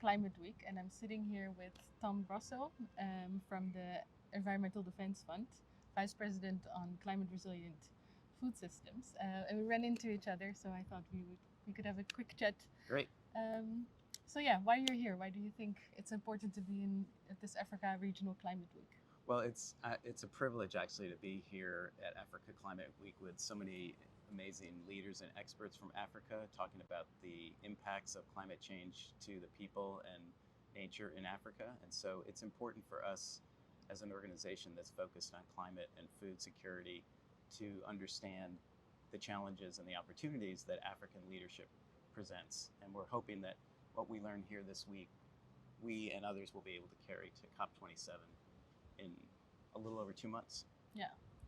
Climate Week, and I'm sitting here with Tom Grasso from the Environmental Defense Fund, Vice President on Climate Resilient Food Systems. And we ran into each other, so I thought we could have a quick chat. Great. So yeah, why you're here? Why do you think it's important to be at this Africa Regional Climate Week? Well, it's a privilege actually to be here at Africa Climate Week with so many amazing leaders and experts from Africa talking about the impacts of climate change to the people and nature in Africa. And so it's important for us as an organization that's focused on climate and food security to understand the challenges and the opportunities that African leadership presents. And we're hoping that what we learn here this week, we and others will be able to carry to COP27 in a little over 2 months.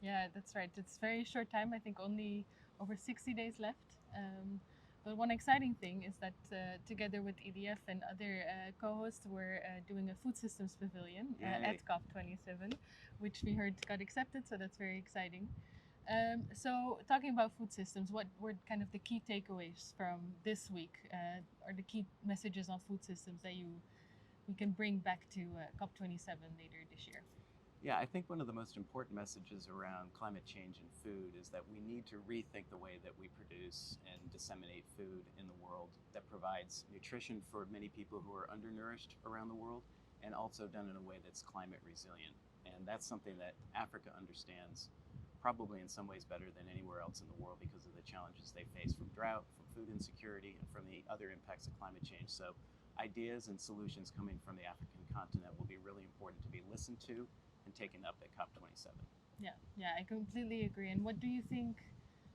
Yeah, that's right. It's a very short time. I think only over 60 days left. But one exciting thing is that together with EDF and other co-hosts, we're doing a food systems pavilion at COP27, which we heard got accepted. So that's very exciting. So talking about food systems, what were kind of the key takeaways from this week, or the key messages on food systems that we can bring back to COP27 later this year? Yeah, I think one of the most important messages around climate change and food is that we need to rethink the way that we produce and disseminate food in the world that provides nutrition for many people who are undernourished around the world, and also done in a way that's climate resilient. And that's something that Africa understands probably in some ways better than anywhere else in the world because of the challenges they face from drought, from food insecurity, and from the other impacts of climate change. So ideas and solutions coming from the African continent will be really important to be listened to and taken up at COP27. Yeah, I completely agree. And what do you think,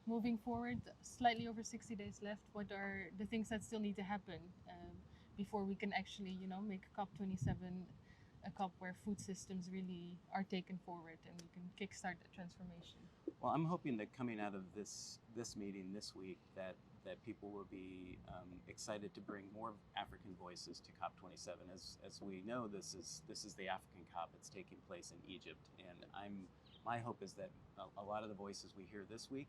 moving forward, slightly over 60 days left, what are the things that still need to happen before we can actually, make COP27 a COP where food systems really are taken forward and we can kickstart the transformation? Well, I'm hoping that coming out of this meeting this week, that people will be excited to bring more African voices to COP27. As we know, this is the African COP. It's taking place in Egypt, and my hope is that a lot of the voices we hear this week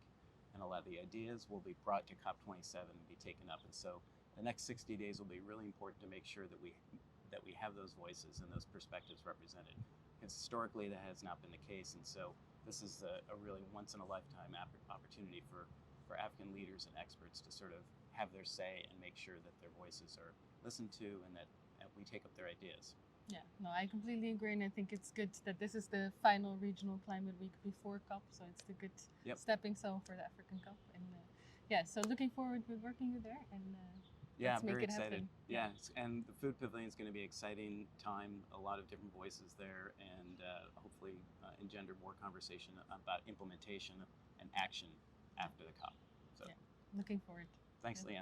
and a lot of the ideas will be brought to COP27 and be taken up. And so the next 60 days will be really important to make sure that we have those voices and those perspectives represented. Because historically, that has not been the case, and so this is a really once-in-a-lifetime opportunity for African leaders and experts to sort of have their say and make sure that their voices are listened to and that we take up their ideas. Yeah, no, I completely agree, and I think it's good that this is the final regional climate week before COP, so it's the good stepping stone for the African COP. And so looking forward to working with you there, and let's make very it excited. happen. Yeah, and the food pavilion is going to be an exciting time. A lot of different voices there, and hopefully engender more conversation about implementation and action after the COP. So, looking forward. Thanks, Leanne.